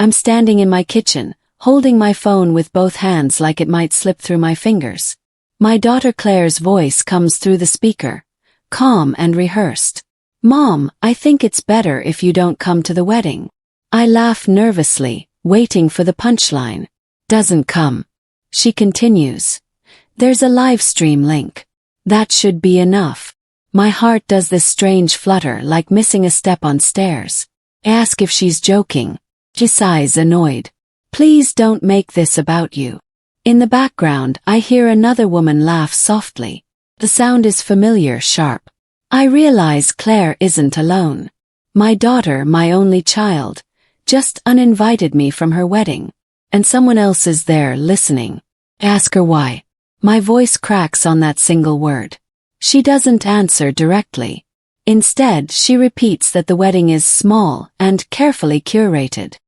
I'm standing in my kitchen, holding my phone with both hands like it might slip through my fingers. My daughter Claire's voice comes through the speaker, calm and rehearsed. "Mom, I think it's better if you don't come to the wedding." I laugh nervously, waiting for the punchline. "Doesn't come." She continues. "There's a live stream link. That should be enough." My heart does this strange flutter like missing a step on stairs. I ask if she's joking. She sighs, annoyed. "Please don't make this about you." In the background, I hear another woman laugh softly. The sound is familiar, sharp. I realize Claire isn't alone. My daughter, my only child, just uninvited me from her wedding. And someone else is there, listening. I ask her why. My voice cracks on that single word. She doesn't answer directly. Instead, she repeats that the wedding is small and carefully curated.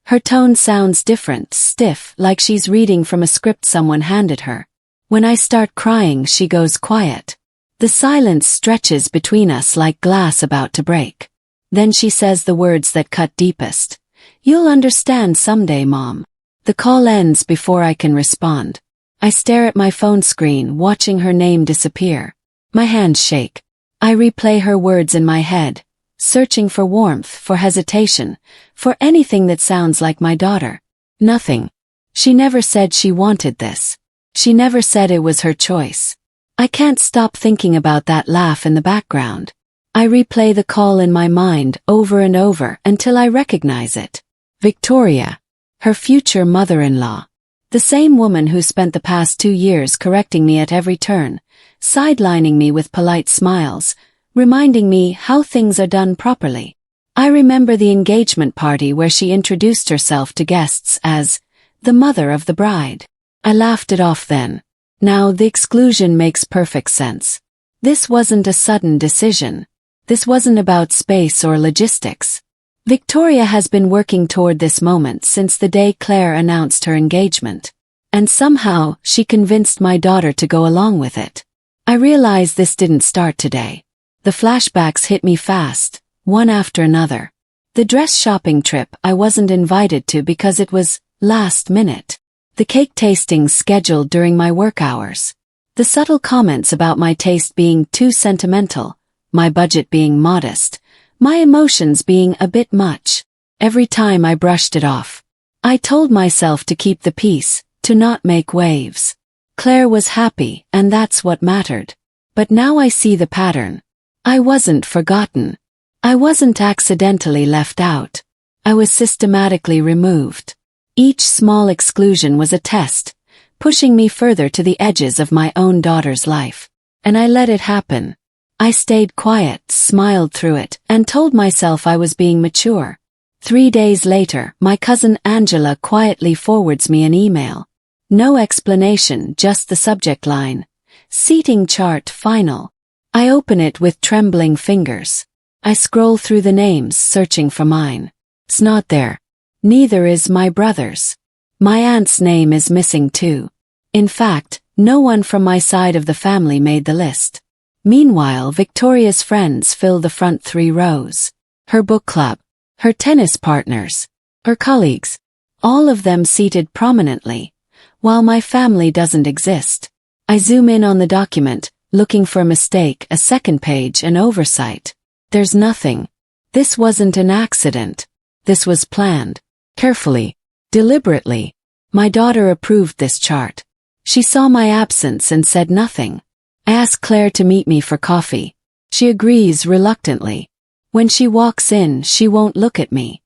Her tone sounds different, stiff, like she's reading from a script someone handed her. When I start crying, she goes quiet. The silence stretches between us like glass about to break. Then she says the words that cut deepest. "You'll understand someday, Mom." The call ends before I can respond. I stare at my phone screen, watching her name disappear. My hands shake. I replay her words in my head, searching for warmth, for hesitation, for anything that sounds like my daughter. Nothing. She never said she wanted this. She never said it was her choice. I can't stop thinking about that laugh in the background. I replay the call in my mind over and over until I recognize it. Victoria. Her future mother-in-law. The same woman who spent the past 2 years correcting me at every turn, sidelining me with polite smiles, reminding me how things are done properly. I remember the engagement party where she introduced herself to guests as the mother of the bride. I laughed it off then. Now the exclusion makes perfect sense. This wasn't a sudden decision. This wasn't about space or logistics. Victoria has been working toward this moment since the day Claire announced her engagement. And somehow, she convinced my daughter to go along with it. I realize this didn't start today. The flashbacks hit me fast, one after another. The dress shopping trip I wasn't invited to because it was last minute. The cake tastings scheduled during my work hours. The subtle comments about my taste being too sentimental, my budget being modest, my emotions being a bit much. Every time I brushed it off. I told myself to keep the peace, to not make waves. Claire was happy, and that's what mattered. But now I see the pattern. I wasn't forgotten. I wasn't accidentally left out. I was systematically removed. Each small exclusion was a test, pushing me further to the edges of my own daughter's life. And I let it happen. I stayed quiet, smiled through it, and told myself I was being mature. 3 days later, my cousin Angela quietly forwards me an email. No explanation, just the subject line. Seating chart final. I open it with trembling fingers. I scroll through the names, searching for mine. It's not there. Neither is my brother's. My aunt's name is missing too. In fact, no one from my side of the family made the list. Meanwhile, Victoria's friends fill the front 3 rows. Her book club, her tennis partners, her colleagues, all of them seated prominently, while my family doesn't exist. I zoom in on the document, looking for a mistake, a second page, an oversight. There's nothing. This wasn't an accident. This was planned. Carefully. Deliberately. My daughter approved this chart. She saw my absence and said nothing. I ask Claire to meet me for coffee. She agrees reluctantly. When she walks in, she won't look at me.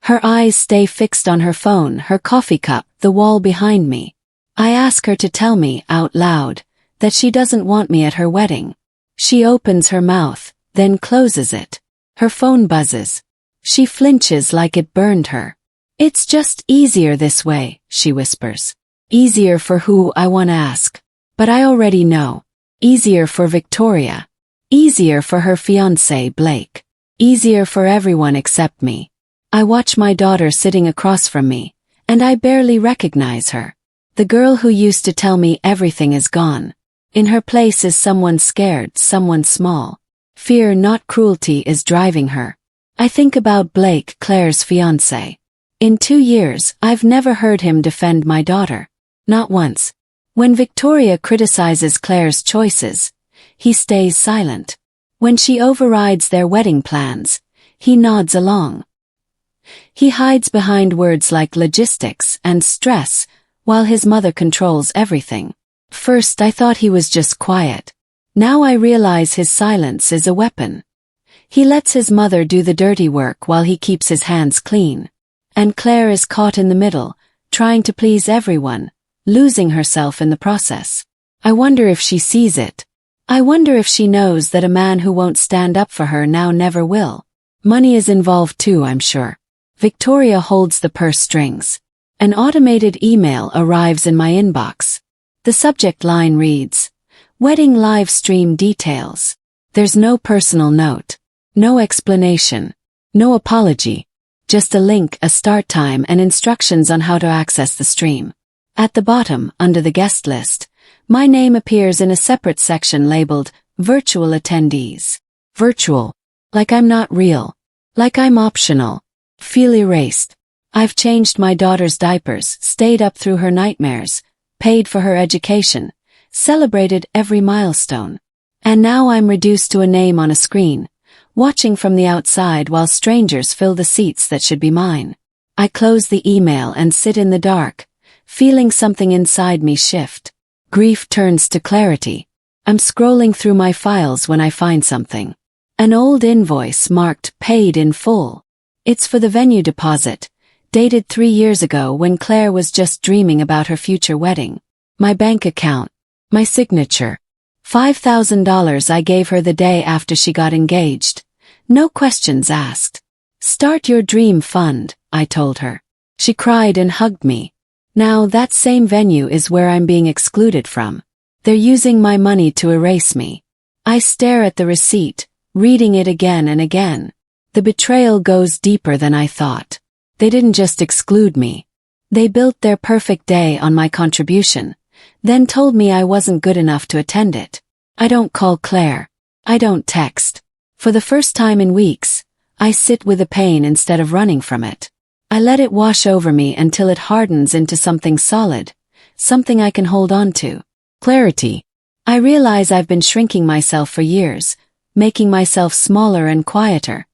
Her eyes stay fixed on her phone, her coffee cup, the wall behind me. I ask her to tell me, out loud, that she doesn't want me at her wedding. She opens her mouth, then closes it. Her phone buzzes. She flinches like it burned her. "It's just easier this way," she whispers. Easier for who, I want to ask. But I already know. Easier for Victoria. Easier for her fiancé, Blake. Easier for everyone except me. I watch my daughter sitting across from me, and I barely recognize her. The girl who used to tell me everything is gone. In her place is someone scared, someone small. Fear, not cruelty, is driving her. I think about Blake, Claire's fiancé. In 2 years, I've never heard him defend my daughter. Not once. When Victoria criticizes Claire's choices, he stays silent. When she overrides their wedding plans, he nods along. He hides behind words like logistics and stress, while his mother controls everything. First I thought he was just quiet. Now I realize his silence is a weapon. He lets his mother do the dirty work while he keeps his hands clean. And Claire is caught in the middle, trying to please everyone, losing herself in the process. I wonder if she sees it. I wonder if she knows that a man who won't stand up for her now never will. Money is involved too, I'm sure. Victoria holds the purse strings. An automated email arrives in my inbox. The subject line reads, "Wedding live stream details." There's no personal note. No explanation. No apology. Just a link, a start time, and instructions on how to access the stream. At the bottom, under the guest list, my name appears in a separate section labeled Virtual Attendees. Virtual. Like I'm not real. Like I'm optional. Feel erased. I've changed my daughter's diapers, stayed up through her nightmares, paid for her education, celebrated every milestone. And now I'm reduced to a name on a screen, watching from the outside while strangers fill the seats that should be mine. I close the email and sit in the dark, feeling something inside me shift. Grief turns to clarity. I'm scrolling through my files when I find something. An old invoice marked paid in full. It's for the venue deposit, dated 3 years ago when Claire was just dreaming about her future wedding. My bank account. My signature. $5,000 I gave her the day after she got engaged. No questions asked. Start your dream fund, I told her. She cried and hugged me. Now that same venue is where I'm being excluded from. They're using my money to erase me. I stare at the receipt, reading it again and again. The betrayal goes deeper than I thought. They didn't just exclude me. They built their perfect day on my contribution, then told me I wasn't good enough to attend it. I don't call Claire. I don't text. For the first time in weeks, I sit with the pain instead of running from it. I let it wash over me until it hardens into something solid, something I can hold on to. Clarity. I realize I've been shrinking myself for years, making myself smaller and quieter,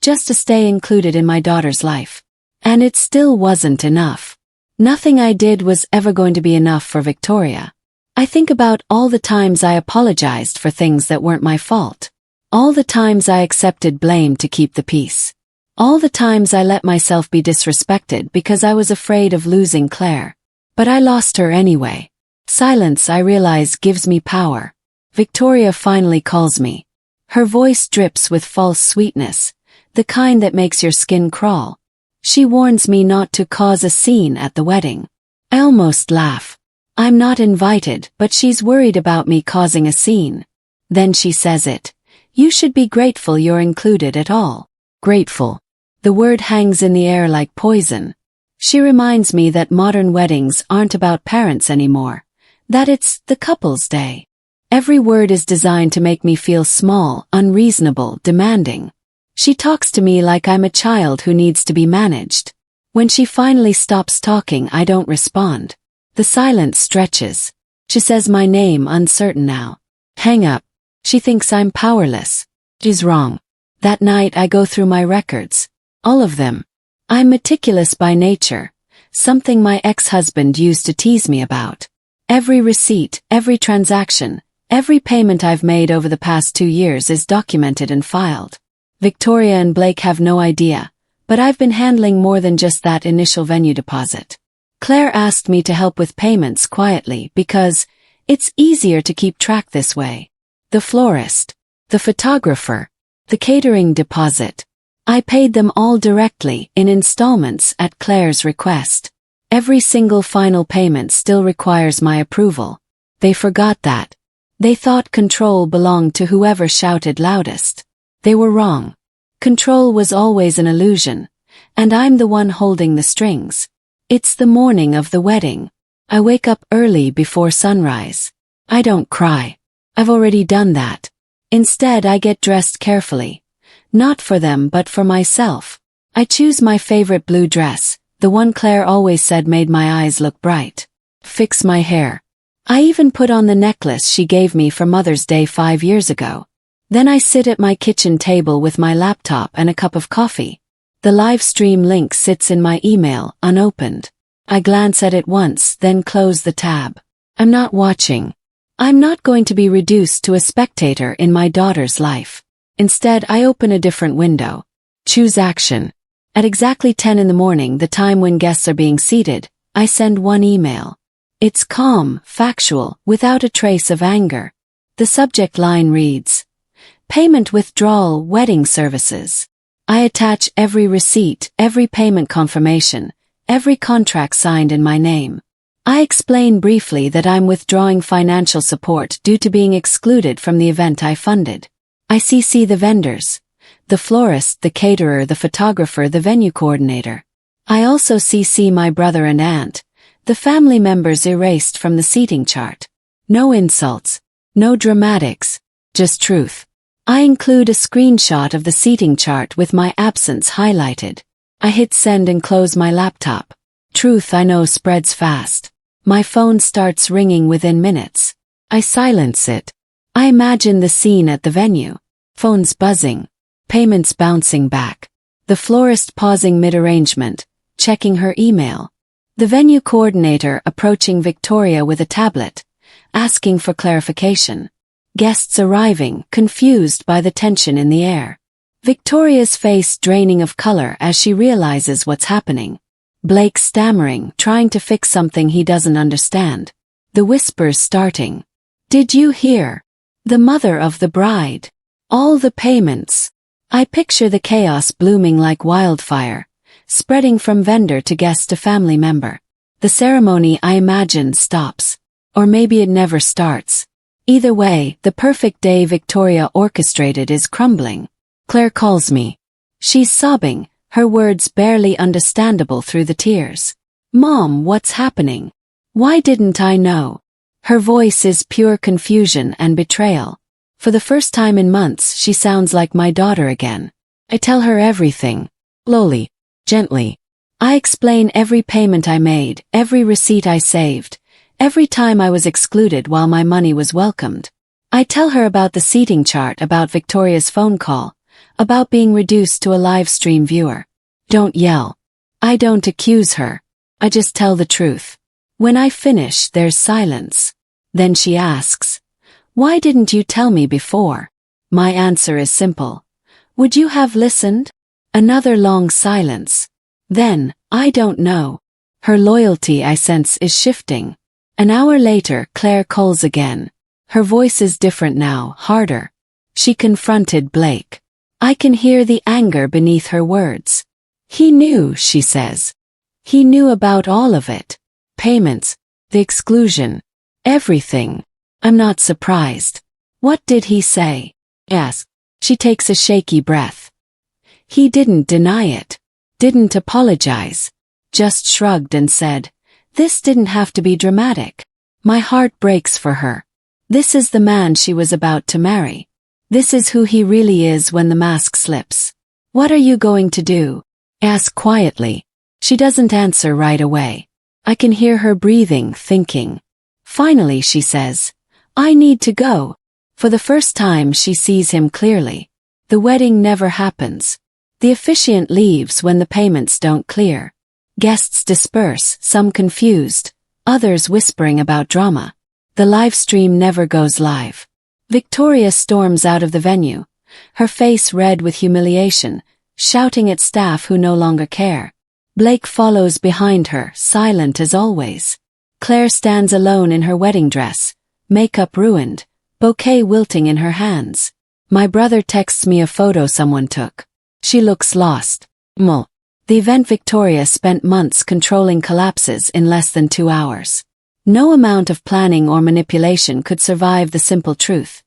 just to stay included in my daughter's life. And it still wasn't enough. Nothing I did was ever going to be enough for Victoria. I think about all the times I apologized for things that weren't my fault. All the times I accepted blame to keep the peace. All the times I let myself be disrespected because I was afraid of losing Claire. But I lost her anyway. Silence, I realize, gives me power. Victoria finally calls me. Her voice drips with false sweetness, the kind that makes your skin crawl. She warns me not to cause a scene at the wedding. I almost laugh. I'm not invited, but she's worried about me causing a scene. Then she says it. You should be grateful you're included at all. Grateful. The word hangs in the air like poison. She reminds me that modern weddings aren't about parents anymore, that it's the couple's day. Every word is designed to make me feel small, unreasonable, demanding. She talks to me like I'm a child who needs to be managed. When she finally stops talking, I don't respond. The silence stretches. She says my name, uncertain now. Hang up. She thinks I'm powerless. She's wrong. That night I go through my records. All of them. I'm meticulous by nature, something my ex-husband used to tease me about. Every receipt, every transaction, every payment I've made over the past 2 years is documented and filed. Victoria and Blake have no idea, but I've been handling more than just that initial venue deposit. Claire asked me to help with payments quietly because it's easier to keep track this way. The florist, the photographer, the catering deposit. I paid them all directly in installments at Claire's request. Every single final payment still requires my approval. They forgot that. They thought control belonged to whoever shouted loudest. They were wrong. Control was always an illusion, and I'm the one holding the strings. It's the morning of the wedding. I wake up early before sunrise. I don't cry. I've already done that. Instead, I get dressed carefully. Not for them but for myself. I choose my favorite blue dress, The one Claire always said made my eyes look bright. Fix my hair. I even put on the necklace she gave me for Mother's Day 5 years ago. Then I sit at my kitchen table with my laptop and a cup of coffee. The live stream link sits in my email, unopened. I glance at it once, then close the tab. I'm not watching. I'm not going to be reduced to a spectator in my daughter's life. Instead, I open a different window. Choose action. At exactly 10 in the morning, the time when guests are being seated, I send one email. It's calm, factual, without a trace of anger. The subject line reads, Payment withdrawal wedding services. I attach every receipt, every payment confirmation, every contract signed in my name. I explain briefly that I'm withdrawing financial support due to being excluded from the event I funded. I CC the vendors, the florist, the caterer, the photographer, the venue coordinator. I also CC my brother and aunt, the family members erased from the seating chart. No insults, no dramatics, just truth. I include a screenshot of the seating chart with my absence highlighted. I hit send and close my laptop. Truth I know spreads fast. My phone starts ringing within minutes. I silence it. I imagine the scene at the venue. Phones buzzing. Payments bouncing back. The florist pausing mid-arrangement, checking her email. The venue coordinator approaching Victoria with a tablet, asking for clarification. Guests arriving, confused by the tension in the air. Victoria's face draining of color as she realizes what's happening. Blake stammering, trying to fix something he doesn't understand. The whispers starting. Did you hear? The mother of the bride. All the payments. I picture the chaos blooming like wildfire, spreading from vendor to guest to family member. The ceremony, I imagine, stops. Or maybe it never starts. Either way, the perfect day Victoria orchestrated is crumbling. Claire calls me. She's sobbing, her words barely understandable through the tears. Mom, what's happening? Why didn't I know? Her voice is pure confusion and betrayal. For the first time in months, she sounds like my daughter again. I tell her everything. Slowly, gently. I explain every payment I made, every receipt I saved, every time I was excluded while my money was welcomed. I tell her about the seating chart, about Victoria's phone call, about being reduced to a live stream viewer. Don't yell. I don't accuse her. I just tell the truth. When I finish, there's silence. Then she asks, why didn't you tell me before? My answer is simple. Would you have listened? Another long silence. Then, I don't know. Her loyalty, I sense, is shifting. An hour later, Claire calls again. Her voice is different now, harder. She confronted Blake. I can hear the anger beneath her words. He knew, she says. He knew about all of it. Payments, the exclusion, everything. I'm not surprised. What did he say? Yes. She takes a shaky breath. He didn't deny it. Didn't apologize. Just shrugged and said, this didn't have to be dramatic. My heart breaks for her. This is the man she was about to marry. This is who he really is when the mask slips. What are you going to do? Ask quietly. She doesn't answer right away. I can hear her breathing, thinking. Finally, she says, I need to go. For the first time, she sees him clearly. The wedding never happens. The officiant leaves when the payments don't clear. Guests disperse, some confused, others whispering about drama. The live stream never goes live. Victoria storms out of the venue, her face red with humiliation, shouting at staff who no longer care. Blake follows behind her, silent as always. Claire stands alone in her wedding dress, makeup ruined, bouquet wilting in her hands. My brother texts me a photo someone took. She looks lost. The event Victoria spent months controlling collapses in less than 2 hours. No amount of planning or manipulation could survive the simple truth.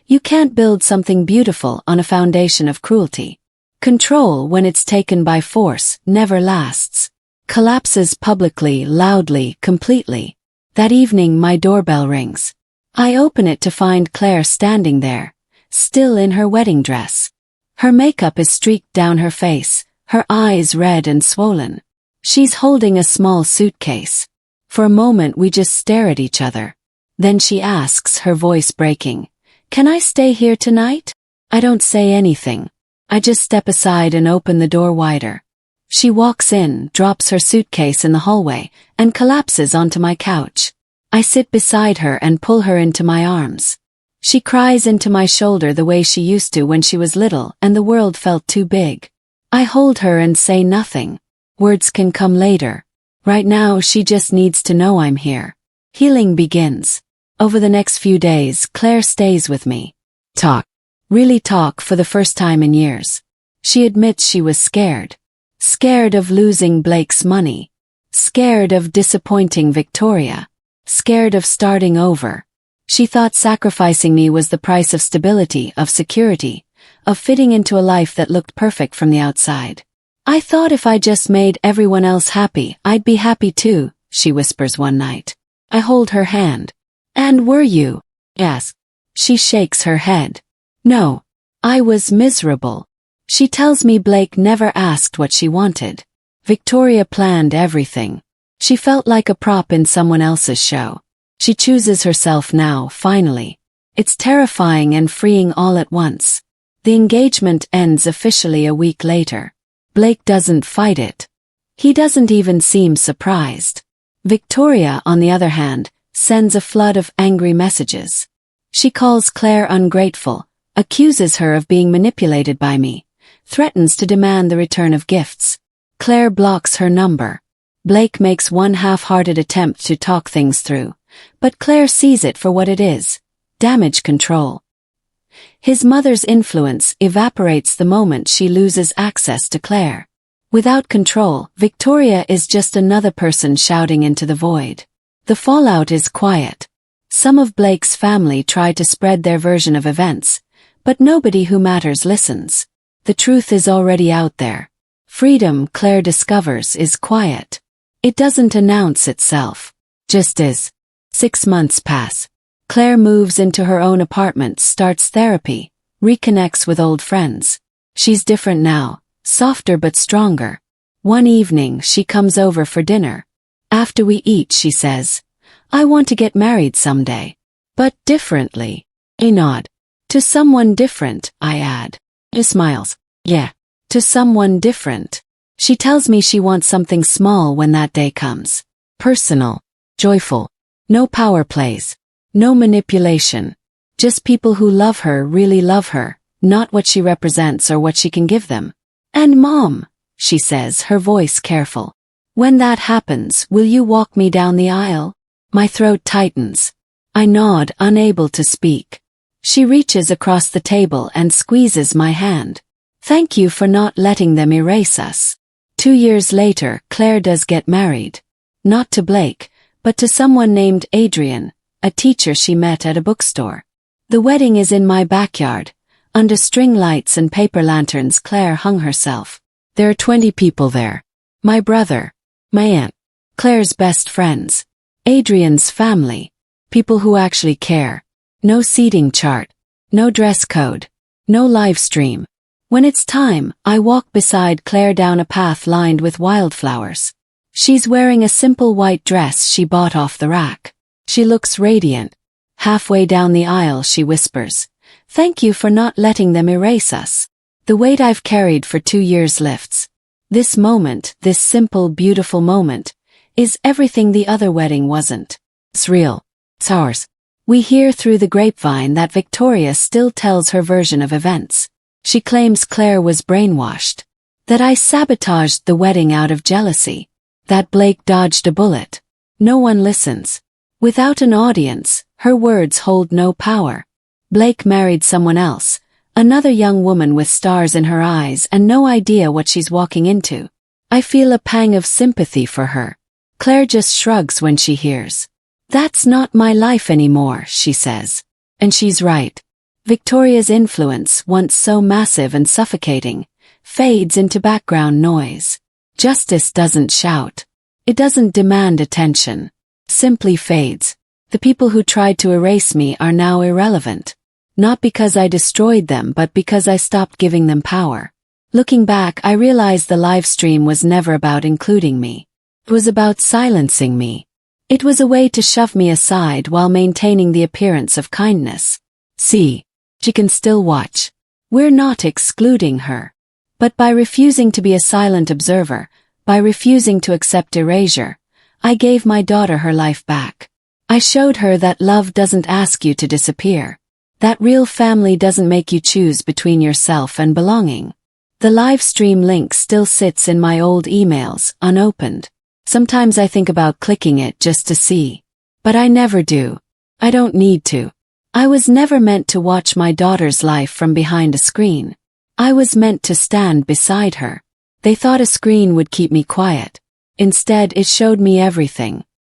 You can't build something beautiful on a foundation of cruelty. Control, when it's taken by force, never lasts. Collapses publicly, loudly, completely. That evening my doorbell rings. I open it to find Claire standing there, still in her wedding dress. Her makeup is streaked down her face, her eyes red and swollen. She's holding a small suitcase. For a moment we just stare at each other. Then she asks, her voice breaking, "Can I stay here tonight?" I don't say anything. I just step aside and open the door wider. She walks in, drops her suitcase in the hallway, and collapses onto my couch. I sit beside her and pull her into my arms. She cries into my shoulder the way she used to when she was little and the world felt too big. I hold her and say nothing. Words can come later. Right now she just needs to know I'm here. Healing begins. Over the next few days, Claire stays with me. Really talk for the first time in years. She admits she was scared. Scared of losing Blake's money. Scared of disappointing Victoria. Scared of starting over. She thought sacrificing me was the price of stability, of security, of fitting into a life that looked perfect from the outside. "I thought if I just made everyone else happy, I'd be happy too," she whispers one night. I hold her hand. "And were you?" Yes. She shakes her head. "No. I was miserable." She tells me Blake never asked what she wanted. Victoria planned everything. She felt like a prop in someone else's show. She chooses herself now, finally. It's terrifying and freeing all at once. The engagement ends officially a week later. Blake doesn't fight it. He doesn't even seem surprised. Victoria, on the other hand, sends a flood of angry messages. She calls Claire ungrateful, accuses her of being manipulated by me, threatens to demand the return of gifts. Claire blocks her number. Blake makes one half-hearted attempt to talk things through, but Claire sees it for what it is: damage control. His mother's influence evaporates the moment she loses access to Claire. Without control, Victoria is just another person shouting into the void. The fallout is quiet. Some of Blake's family try to spread their version of events, but nobody who matters listens. The truth is already out there. Freedom, Claire discovers, is quiet. It doesn't announce itself. Just is. 6 months pass. Claire moves into her own apartment, starts therapy, reconnects with old friends. She's different now, softer but stronger. One evening she comes over for dinner. After we eat, she says, "I want to get married someday. But differently." I nod. "To someone different," I add. She smiles. "Yeah. To someone different." She tells me she wants something small when that day comes. Personal. Joyful. No power plays. No manipulation. Just people who love her really love her, not what she represents or what she can give them. "And Mom," she says, her voice careful, "when that happens, will you walk me down the aisle?" My throat tightens. I nod, unable to speak. She reaches across the table and squeezes my hand. "Thank you for not letting them erase us." 2 years later, Claire does get married. Not to Blake, but to someone named Adrian, a teacher she met at a bookstore. The wedding is in my backyard. Under string lights and paper lanterns, Claire hung herself. There are 20 people there. My brother, my aunt, Claire's best friends, Adrian's family, people who actually care. No seating chart, no dress code, no live stream. When it's time, I walk beside Claire down a path lined with wildflowers. She's wearing a simple white dress she bought off the rack. She looks radiant. Halfway down the aisle, she whispers, "Thank you for not letting them erase us." The weight I've carried for 2 years lifts. This moment, this simple, beautiful moment, is everything the other wedding wasn't. It's real. It's ours. We hear through the grapevine that Victoria still tells her version of events. She claims Claire was brainwashed. That I sabotaged the wedding out of jealousy. That Blake dodged a bullet. No one listens. Without an audience, her words hold no power. Blake married someone else, another young woman with stars in her eyes and no idea what she's walking into. I feel a pang of sympathy for her. Claire just shrugs when she hears. "That's not my life anymore," she says. And she's right. Victoria's influence, once so massive and suffocating, fades into background noise. Justice doesn't shout. It doesn't demand attention. Simply fades. The people who tried to erase me are now irrelevant. Not because I destroyed them, but because I stopped giving them power. Looking back, I realized the live stream was never about including me. It was about silencing me. It was a way to shove me aside while maintaining the appearance of kindness. See, she can still watch. We're not excluding her. But by refusing to be a silent observer, by refusing to accept erasure, I gave my daughter her life back. I showed her that love doesn't ask you to disappear. That real family doesn't make you choose between yourself and belonging. The live stream link still sits in my old emails, unopened. Sometimes I think about clicking it just to see. But I never do. I don't need to. I was never meant to watch my daughter's life from behind a screen. I was meant to stand beside her. They thought a screen would keep me quiet. Instead, it showed me everything.